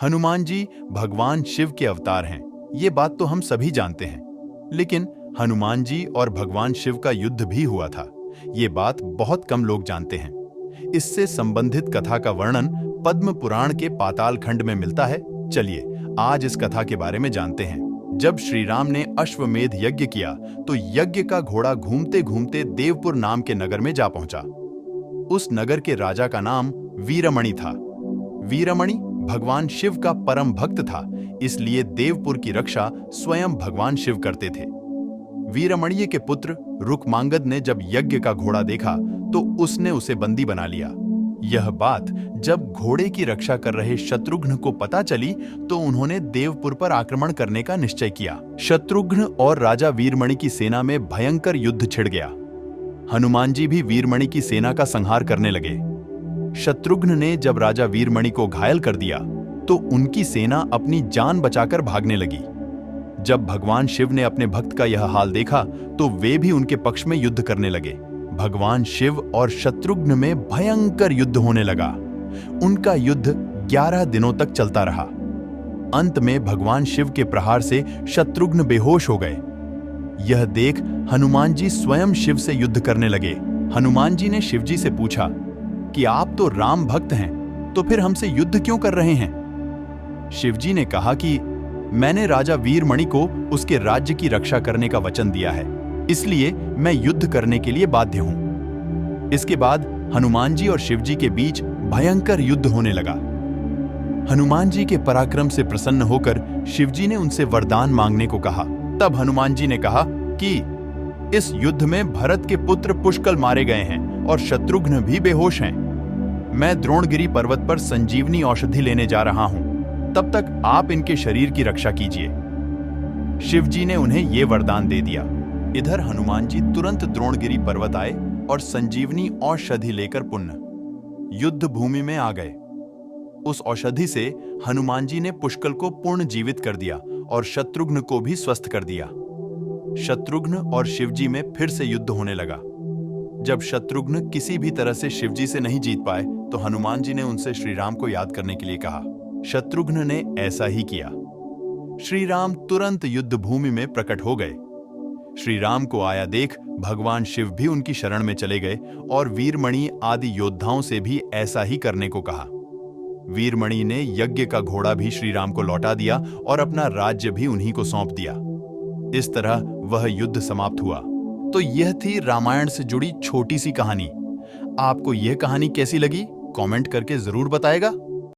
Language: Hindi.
हनुमान जी भगवान शिव के अवतार हैं, ये बात तो हम सभी जानते हैं। लेकिन हनुमान जी और भगवान शिव का युद्ध भी हुआ था, ये बात बहुत कम लोग जानते हैं। इससे संबंधित कथा का वर्णन पद्म पुराण के पाताल खंड में मिलता है। चलिए आज इस कथा के बारे में जानते हैं। जब श्री राम ने अश्वमेध यज्ञ किया तो यज्ञ का घोड़ा घूमते घूमते देवपुर नाम के नगर में जा पहुंचा। उस नगर के राजा का नाम वीरमणि था। वीरमणि भगवान शिव का परम भक्त था, इसलिए देवपुर की रक्षा स्वयं भगवान शिव करते थे। वीरमणि के पुत्र रुकमांगद ने जब यज्ञ का घोड़ा देखा तो उसने उसे बंदी बना लिया। यह बात जब घोड़े की रक्षा कर रहे शत्रुघ्न को पता चली तो उन्होंने देवपुर पर आक्रमण करने का निश्चय किया। शत्रुघ्न और राजा वीरमणि की सेना में भयंकर युद्ध छिड़ गया। हनुमान जी भी वीरमणि की सेना का संहार करने लगे। शत्रुघ्न ने जब राजा वीरमणि को घायल कर दिया तो उनकी सेना अपनी जान बचाकर भागने लगी। जब भगवान शिव ने अपने भक्त का यह हाल देखा तो वे भी उनके पक्ष में युद्ध करने लगे। भगवान शिव और शत्रुघ्न में भयंकर युद्ध होने लगा। उनका युद्ध 11 दिनों तक चलता रहा। अंत में भगवान शिव के प्रहार से शत्रुघ्न बेहोश हो गए। यह देख हनुमान जी स्वयं शिव से युद्ध करने लगे। हनुमान जी ने शिव जी से पूछा कि आप तो राम भक्त हैं, तो फिर हमसे युद्ध क्यों कर रहे हैं? शिव जी ने कहा कि मैंने राजा वीरमणि को उसके राज्य की रक्षा करने का वचन दिया है, इसलिए मैं युद्ध करने के लिए बाध्य हूं। इसके बाद हनुमान जी और शिव जी के बीच भयंकर युद्ध होने लगा। हनुमान जी के पराक्रम से प्रसन्न होकर शिव जी ने उनसे वरदान मांगने को कहा। तब हनुमान जी ने कहा कि इस युद्ध में भरत के पुत्र पुष्कल मारे गए हैं और शत्रुघ्न भी बेहोश हैं। मैं द्रोणगिरी पर्वत पर संजीवनी औषधि लेने जा रहा हूं, तब तक आप इनके शरीर की रक्षा कीजिए। शिव जी ने उन्हें यह वरदान दे दिया। इधर हनुमान जी तुरंत द्रोणगिरी पर्वत आए और संजीवनी औषधि लेकर पुनः युद्ध भूमि में आ गए। उस औषधि से हनुमान जी ने पुष्कल को पूर्ण जीवित कर दिया और शत्रुघ्न को भी स्वस्थ कर दिया। शत्रुघ्न और शिवजी में फिर से युद्ध होने लगा। जब शत्रुघ्न किसी भी तरह से शिवजी से नहीं जीत पाए तो हनुमान जी ने उनसे श्री राम को याद करने के लिए कहा। शत्रुघ्न ने ऐसा ही किया। श्री राम तुरंत युद्ध भूमि में प्रकट हो गए। श्री राम को आया देख भगवान शिव भी उनकी शरण में चले गए और वीरमणि आदि योद्धाओं से भी ऐसा ही करने को कहा। वीरमणि ने यज्ञ का घोड़ा भी श्री राम को लौटा दिया और अपना राज्य भी उन्हीं को सौंप दिया। इस तरह वह युद्ध समाप्त हुआ। तो यह थी रामायण से जुड़ी छोटी सी कहानी। आपको यह कहानी कैसी लगी? कमेंट करके जरूर बताएगा।